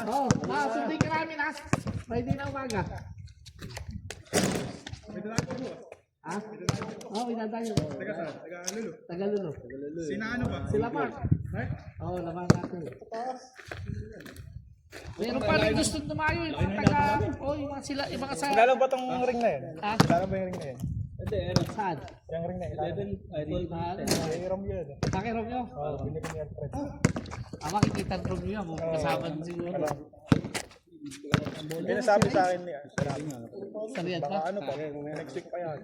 Oo, sundin ka namin, ha? Friday na umaga. Ha? Oo, inadayo. Tagalulo.
Sinaano ba?
Sila Mark. Oo, laman natin. Meron pa rin gusto tumayo yung mga taga, yung mga sila, yung mga sa...
Lalo ba tong ring na yun?
Ha?
Lalo ba yung ring na yun?
Hindi, ano.
Saan?
Yung ring na yun.
11,
Yung ring yun.
Pakirom nyo?
Oo, binili niya.
Makikita ng room nyo, kung kasama nyo siguro.
May nasabi sa akin niya.
Sa Riyadh
Baka
pa?
ano pa, next week pa yan.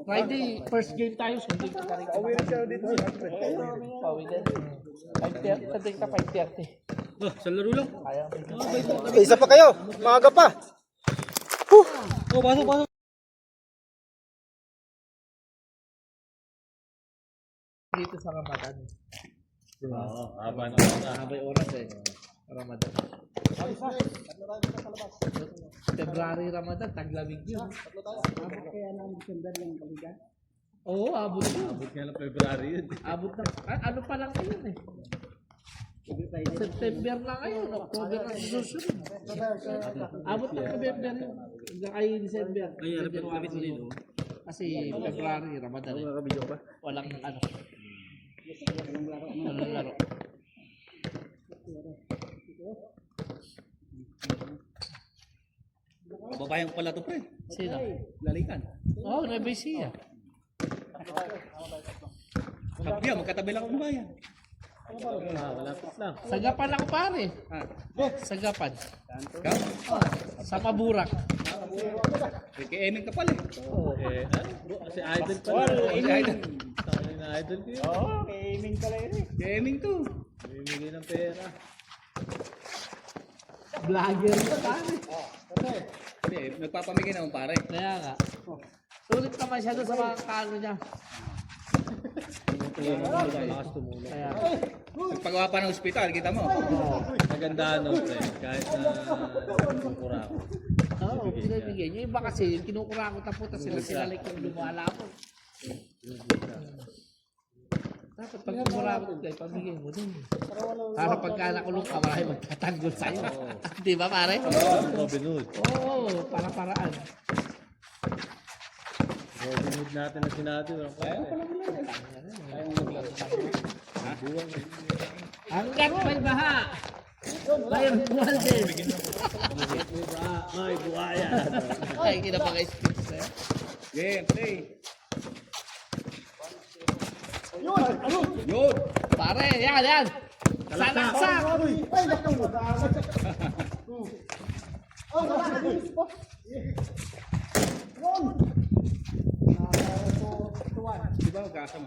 Friday, first game tayo, sundin ka rin.
Pauwi rin siya dito.
Pauwi din. 5:30, sundin ka 5:30.
Oh, sa laro lang.
Isa pa kayo, maaga pa.
Oh, pasok.
Dito sa Ramadan.
Oo, haba na.
Habay oras eh. Ramadan. February Ramadan, taglamig yun.
Kaya ng December yung kaliga.
Oo, abot yun.
Abot nga lang February yun.
Abot na, ano pa lang yun eh. September na ngayon, October na susunod. Abot ng November yun. Hanggang ay December.
Ay, ano pa kami dito?
Kasi February, Ramadan eh.
Nakabidyo pa?
Walang ano. Walang laro.
Kababayan ko pala to, pre.
Sino?
Lalikan.
Oh, Nevesia.
Kapya, magkatabi lang ang bayan.
Malapit lang.
Sagapan ako pare.
Ha?
Sagapan.
Ikaw?
Sa Maburak.
Kay Eming ka pala.
Eh, si Idol pala.
Si Idol.
Tangin na Idol ko yun.
Oo, aiming pala yun eh.
Kay Eming to.
Bibigay ng pera.
Vlogger ka pare.
Hindi, nagpapamigay naman pare.
Kaya nga. Sulit naman siya doon sa mga kaano niya.
Lakas tumulong.
Kaya
Nagpagawa pa ng ospital, kita mo.
Maganda no, pre. Kahit na kukura ko.
oo, pinibigyan niya. Iba kasi yung kinukurakot na puta sila like yung lumalapot. Dapat pag kumurakot kayo, pamigay mo din. Para pagka nakulong ka, marami magtatanggol sa'yo. Di ba pare?
Robin Hood.
Oo, para-paraan.
Robin Hood natin na sinabi.
Hanggat may baha, may buwan din.
May buhaya.
Ay, kinapaka-speech sa'yo.
Game, play. Yun!
Pare, yan. Salaksak.
Di ba magkasama?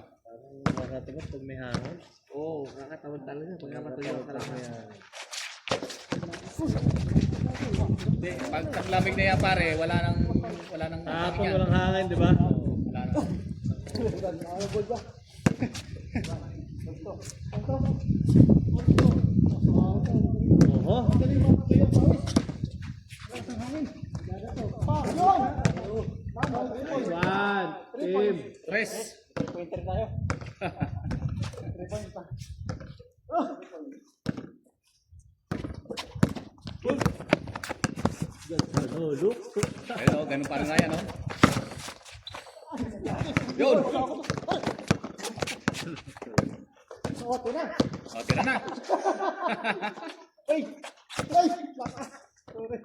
Nakakatingin pag may hangin.
Oo, kakatawad talaga. Pagka matuloy ka lang.
Hindi, pag lamig na yan pare, wala nang
Kahapon
yan.
walang hangin, di ba?
Wala nang.
Oho. One, team.
Press.
Pointer tayo. 3 points pa.
Look.
Ayun o, ganun parang nga yan o. Yun!
Oo, ito na.
O, tira na.
Ay! Lakas! Sorry.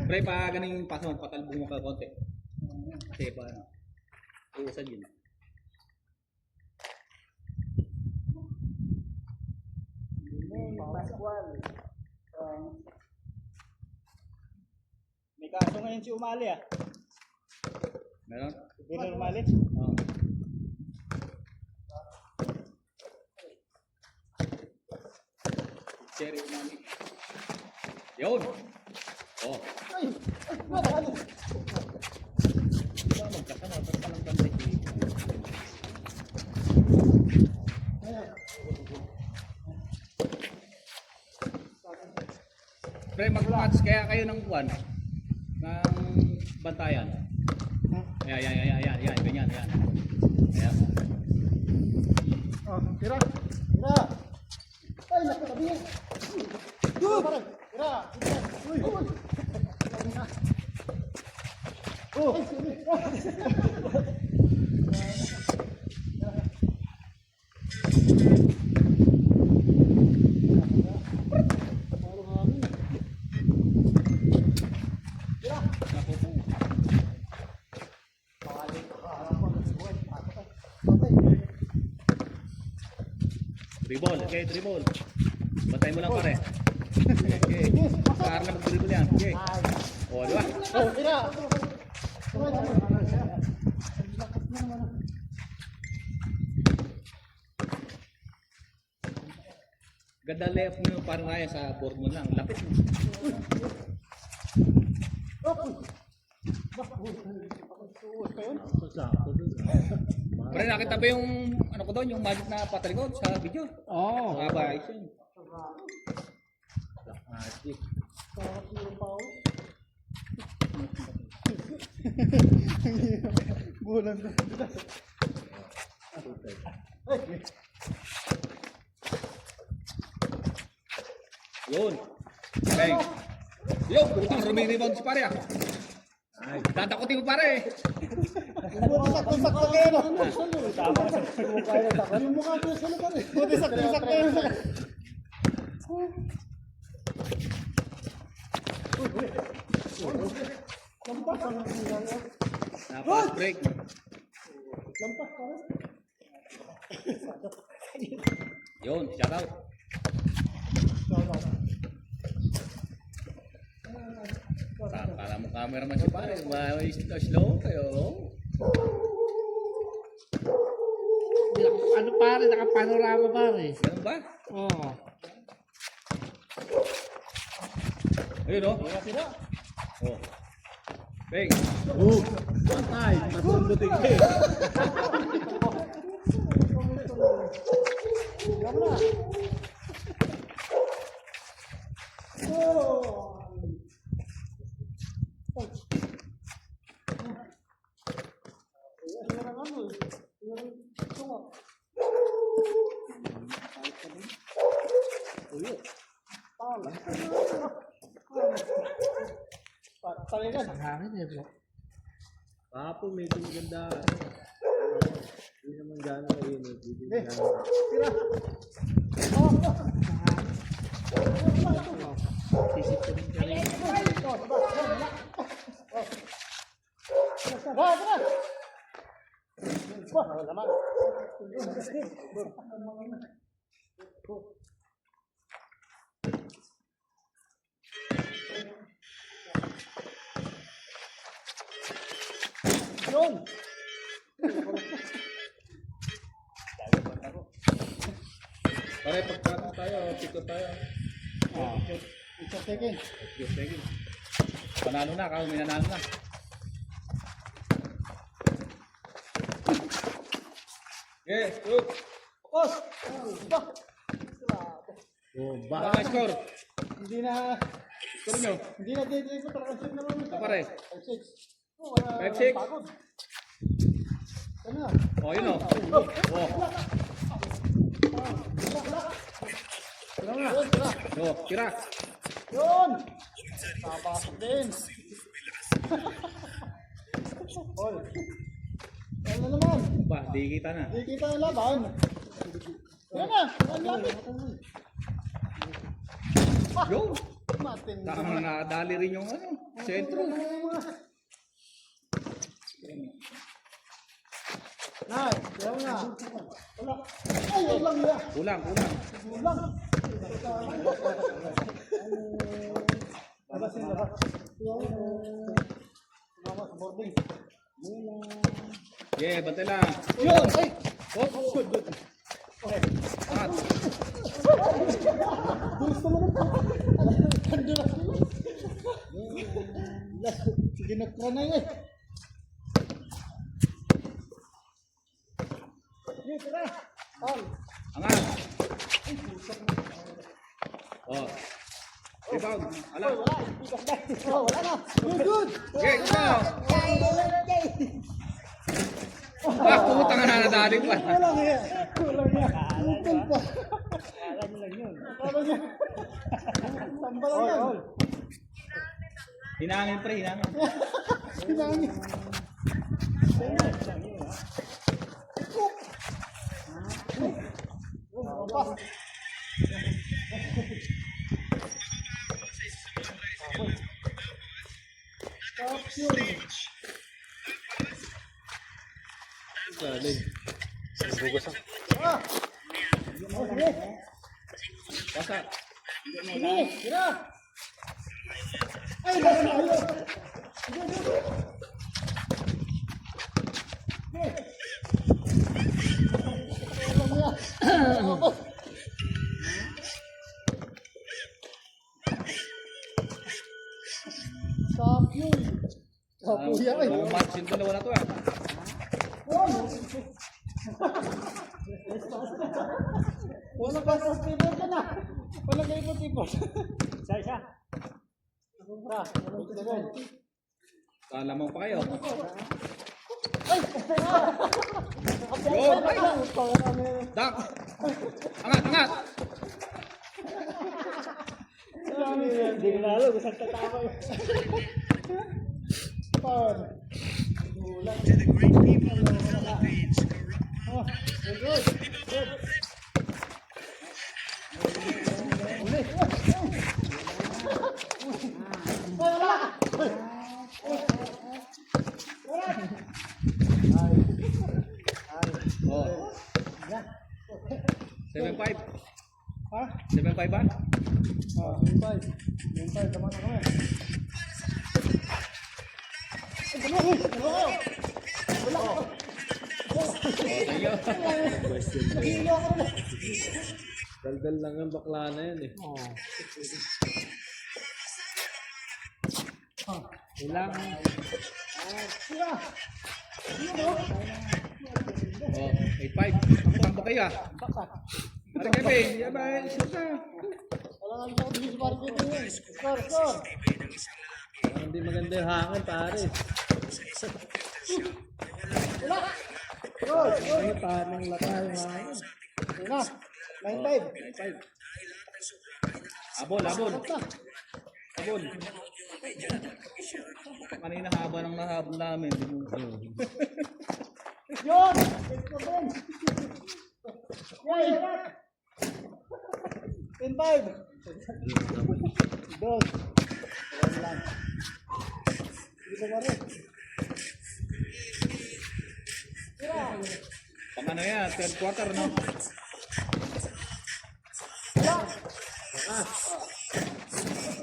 Pre, pa ganun yung paso, patalbong mo ka konti. Kasi pa, uusad yun.
May kaso ngayon si Umali ah.
Meron?
Winner Umali.
Oo. Cherry umami. Yun! Oh. Magkasama, pero palang bantay dito. Pre, mag-match kaya kayo ng buwan ng bantayan. Ayan, ganyan, yan. Ayan.
Oh, tira. Tira. Ay, nakatabi yan. Tira. Tira. Uy. Oh.
Dribble, okay, dribble. Bantay mo lang pare. Okay. Saan na mag-dribble yan? Okay. O, di ba?
Oh, tira.
Ganda left mo yung parang raya sa board mo lang. Lapit mo. Pre, nakita ba yung ano ko doon, yung magic na patalikod sa video?
Oo.
Aba, ayos yun.
Magic.
Bulan na.
Yun. Okay. Yun, putang rumi-rebound si pare ah. Ay, tatakotin mo pare.
Buti sakto-sakto kayo, no? Tama. Yung mukha ko sa lupa rin. Buti sakto-sakto kayo.
Napas break.
Lampas pa rin.
Yun, shout out. Kala mo cameraman si pare, slow kayo.
Ano pare, nakapanorama pare.
Ganun ba?
Oo.
Ayun o. Oh. Bang.
Patay, tatlong butik eh.
Ang hangin eh bro.
Papo, medyo maganda. Hindi naman gano'n mainit. Hindi naman
Sisip ko rin ka rin.
Pare, pagkatapos tayo, pito tayo.
It's a taking.
Good, thank you. Panalo na, kami nanalo na. Yes, good.
Focus!
Baka score.
Hindi na...
Score nyo.
Hindi na dito talaga shoot na naman.
Pare.
5-6. Oh, wala
5-6.
pagod. Ano na?
Oh, yun o. Oh. Oh, tira.
Yun! Napasok din. Ol. Ano naman?
Ba, di kita na.
Hindi kita ang laban. Yan na! Ang lapit!
Yo!
Matin.
Tama na, dali rin yung ano, sentro.
Nay, yan na. Wala. Ay, yan lang yan.
Kulang.
Ulang. Labas yung labas. Sumama sa boarding.
Yeah, bantay lang.
Yun! Ay!
Oh, good. At,
Gusto mo na po. Kandulas mo. Sige na na eh. Dito na. All.
angat. Oh. Rebound. Ala.
Oh, wala na. Good.
Okay, go. Ah, pumunta nga na nadali pa.
Wala nga yan. Wala nga. Utol pa.
Akala nyo lang yun.
Akala niya. Tambalan yan.
Hinangin pre, hinangin.
Hinangin.
galing. Bugas ako.
Basa.
Sige, tira. Ay, baka na ayun. Sapyo. Kapuya eh.
Match yung dalawa na to eh.
Wala ba sa table ka na? Wala kayo po tipo.
Isa.
Kala mo pa kayo.
Ay!
Yo! Dak! Angat, angat!
Hindi ko lalo kung saan tatama yun.
Power.
Ha?
7-5 ba?
Yung 5. Yung 5, tama na kami. Ay, dalawa, uy! Dalawa kayo! Wala ka!
Tayo.
Nahihilo ako rin.
Daldal lang yung bakla na yan eh.
Kailangan.
Sira!
Oh, 8-5. Tampo kayo ah.
Baka.
Ate Kevin, yan ba? Shoot na.
Wala nga lang ako dito sa parang dito yun. Score, score!
Parang hindi maganda yung hangin, pare.
Wala! Score, score!
Ay, tamang lata yung hangin.
Ayun na. 9-5.
Abol. Abol. Kanina haba ng nahabol namin.
Yun! Let's go Ben! Yay! 10-5! Dos. Wala lang. Hindi ko ba rin? Tira!
Pang ano yan, third quarter, no?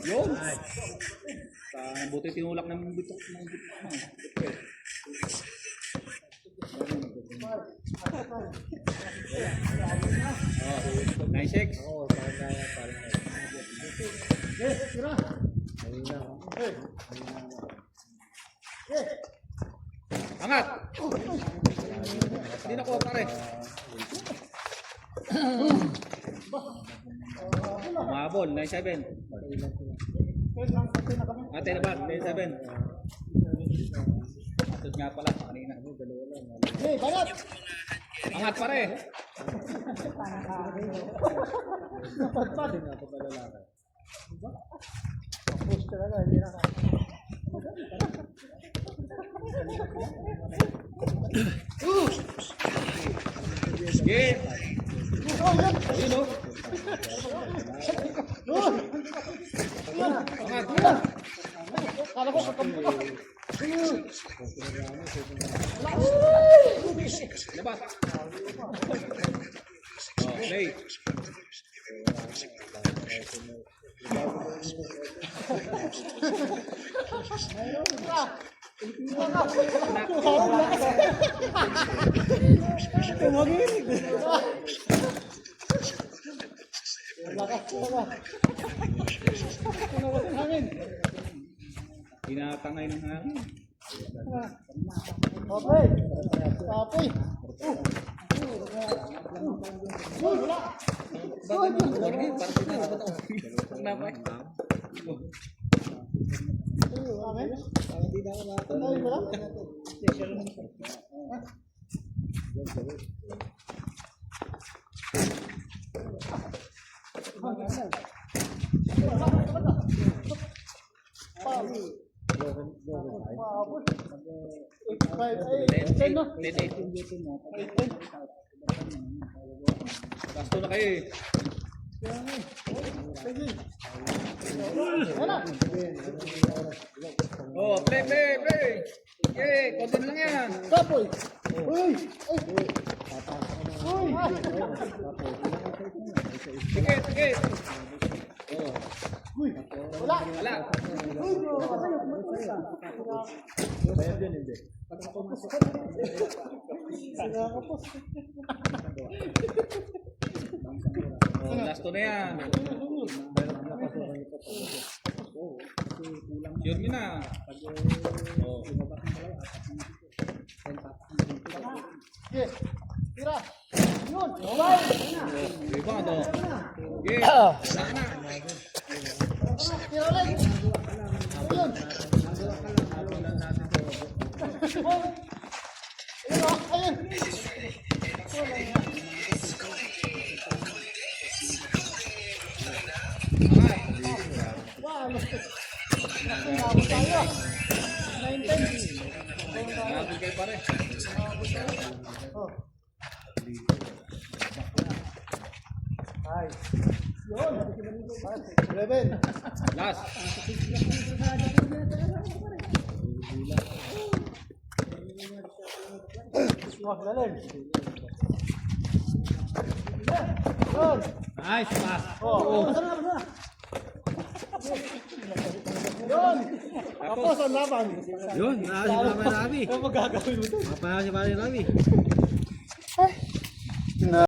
Yun! Buti tinulak ng bitok ng bitok. Oh, 9-6.
Oo, parang kaya, parang kaya.
Yes, tira!
Kanina.
Hey! Yes!
Angat! Hindi na ko, pare. Umabol, 9-7.
Wait lang, pati na kami.
Ate na ba? 10-7. Atod nga pala, kanina.
Hey, banat!
Angat, pare.
Napadpad!
Hindi nga pa pala laki.
Push talaga, hindi na kaya.
Sige. Ayun, no? Angat.
Kala ko kakampo ko.
Labas. Oh, play.
Tumaginig. Lakas talaga. Tumawas ang hangin.
Tinatangay ng hangin.
Okay. Tapos. Wala.
Bakit mo warning? Parang tinatapot ako. Napay.
Amen.
Hindi na ako makakita.
Ay, wala.
Gasto na kayo eh. Oh, play. Okay, konti na lang yan.
Kapoy. Uy. Uy.
Sige.
Uy. Wala.
Wala.
Bayad yun, hindi.
Oh, gasto na yan. Sure mo na. Oh.
Yes. Tira. Yun. Bye.
Diba to? Okay. Sana.
Tira ulit. Ayun. Ayun. Wow. Nakakabot tayo. 9-10.
Nagagod kayo pare.
Oh. Ay. Yun. 11.
Last.
Wah, lalim. Yun.
Nice pass.
Tapos ang laban.
Yun, naasi pa Rami.
Ano magagawin mo doon?
Mapaya si Pare Rami.